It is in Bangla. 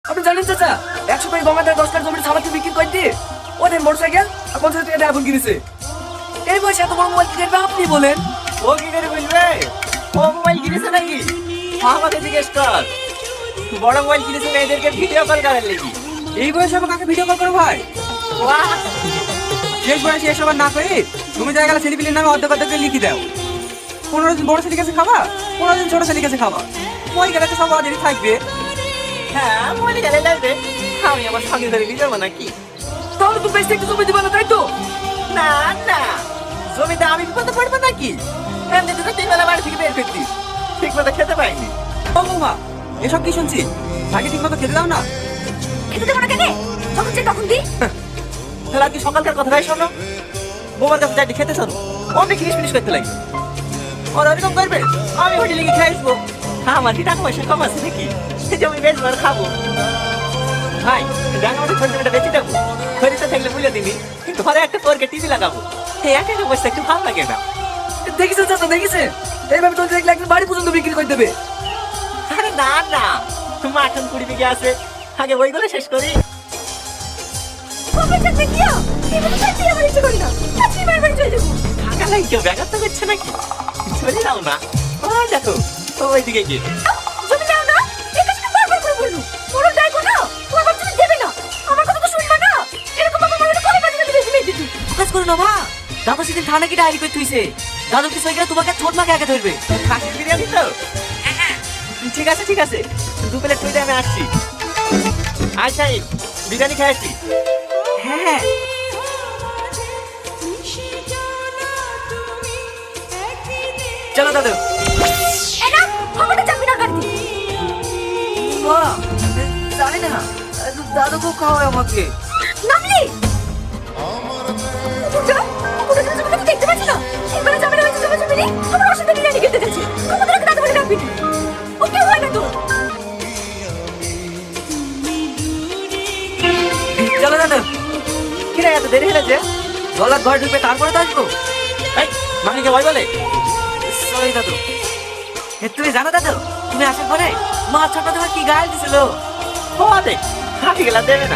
আপনি জানেন চাচা 100 টাকা গঙ্গাতে 10 কাঠ জমির সামাতে বিক্রি করে দিয়ে ওদের মোটরসাইকেল আর 50 টাকা দিয়ে আইফোন কিনেছে। এই বয়সে এত বড় মোবাইল কিনবে আপনি বলেন? ও কি করে বুঝবে ও মোবাইল কিনেছে নাকি? আমাকে জিজ্ঞেস কর। বড় মোবাইল কিনেছে মেয়েদেরকে ভিডিও কল করার লেগে। এই বয়সে আবার কাকে ভিডিও কল করো ভাই? বাহ, শেষ বয়সে এসব আর না করে তুমি জায়গা গেলে ছেলেপিলের নামে অর্ধেক অর্ধেক লিখে দাও। 15 দিন বড় ছেলের কাছে খাবা, 15 দিন ছোট ছেলের কাছে খাবা। ওই গেলে তো সব আদেরই থাকবে। হ্যাঁ মনে গেলে লাগবে। আমি আমার সঙ্গে ধরে নিয়ে যাবো নাকি? তাহলে তো বেশ একটু জমি দিবা না, তাই তো? না না, জমিতে আমি বিপদে পড়বো নাকি? এমনিতে তো 3 বেলা বাড়ি থেকে বের করতি, ঠিক মতো খেতে পাইনি। ও বৌমা, এসব কি শুনছি? ভাগে ঠিক মতো খেতে দাও না। খেতে দেবো না কেন? যখন চাই তখন দিই। তাহলে আর কি সকালকার কথাটাই শোনো। বোমার কাছে যাইতে খেতে শোনো, অনেক ফিনিশ ফিনিশ করতে লাগবে। ওর ওরকম করবে, আমি হোটেলে গিয়ে খেয়ে আসবো। আমার কি টাকা পয়সা কম আছে নাকি জমি বেচবো আর খাবো? ভাই জানো আমাদের ছোট জমিটা বেঁচে দেবো, খরিদটা থাকলে বুঝে দিবি, কিন্তু ঘরে একটা পরকে টিভি লাগাবো। এই একা একা বসে একটু ভালো লাগে না। দেখিছেন চাচা, দেখিছেন? এইভাবে চলতে দেখলে একদিন বাড়ি পর্যন্ত বিক্রি করে দেবে। আরে না না, মাখন 20 বিঘে আছে, আগে ওইগুলো শেষ করি। কবে চাকরি দিও? এবারে চাকরি আমার ইচ্ছে করি না। আজকে বারবার চলে যাবো। টাকা লাগে কেউ ব্যাঘাত করছে নাকি? চলে যাও না। ও দেখো ওইদিকে গিয়ে জমি দাও না? এই কথাটা বারবার করে বললু। বড় ডাইকো না, ও আমার জমি দেবে না। আমার কথা তো শুনবা না। এরকম বাবা মায়ের কোলে বাজে বাজে বেশি মেয়ে দিতু। কাজ করো না মা, দাদা সেদিন থানা কি ডায়েরি করে থুইছে। দাদু কিছু হয়ে গেলে তোমাকে ছোট মাকে আগে ধরবে। খাসির বিরিয়ানি তো? ঠিক আছে ঠিক আছে, 2 প্লেট তৈরি আমি আসছি। আচ্ছা বিরিয়ানি খেয়ে আসছি। হ্যাঁ হ্যাঁ। চলো দাদু। এনা আমাকে চাকরি না কাটতি। মা জানি না, দাদু খুব খাওয়ায় আমাকে। নামলি বুঝা ওটা তুমি তো দেখতে পাচ্ছ না। এবারে যাবে না হচ্ছে জমি নেই। আমার অসুবিধা বিরিয়ানি খেতে যাচ্ছি। আমাদের ওকে দাদু বলে ডাকবি। ওকে হয় না তো। চলো দাদু। কিরে এত দেরি হলে যে? গলার ঘর ঢুকবে তারপরে তো আসবো। এই মামিকে ভয় বলে? সরি দাদু। তুমি জানো দাদু, তুমি আসার পরে মা ছোট তোমার কি গাল দিছিল। ও দে হাতি গেলা দেবে না।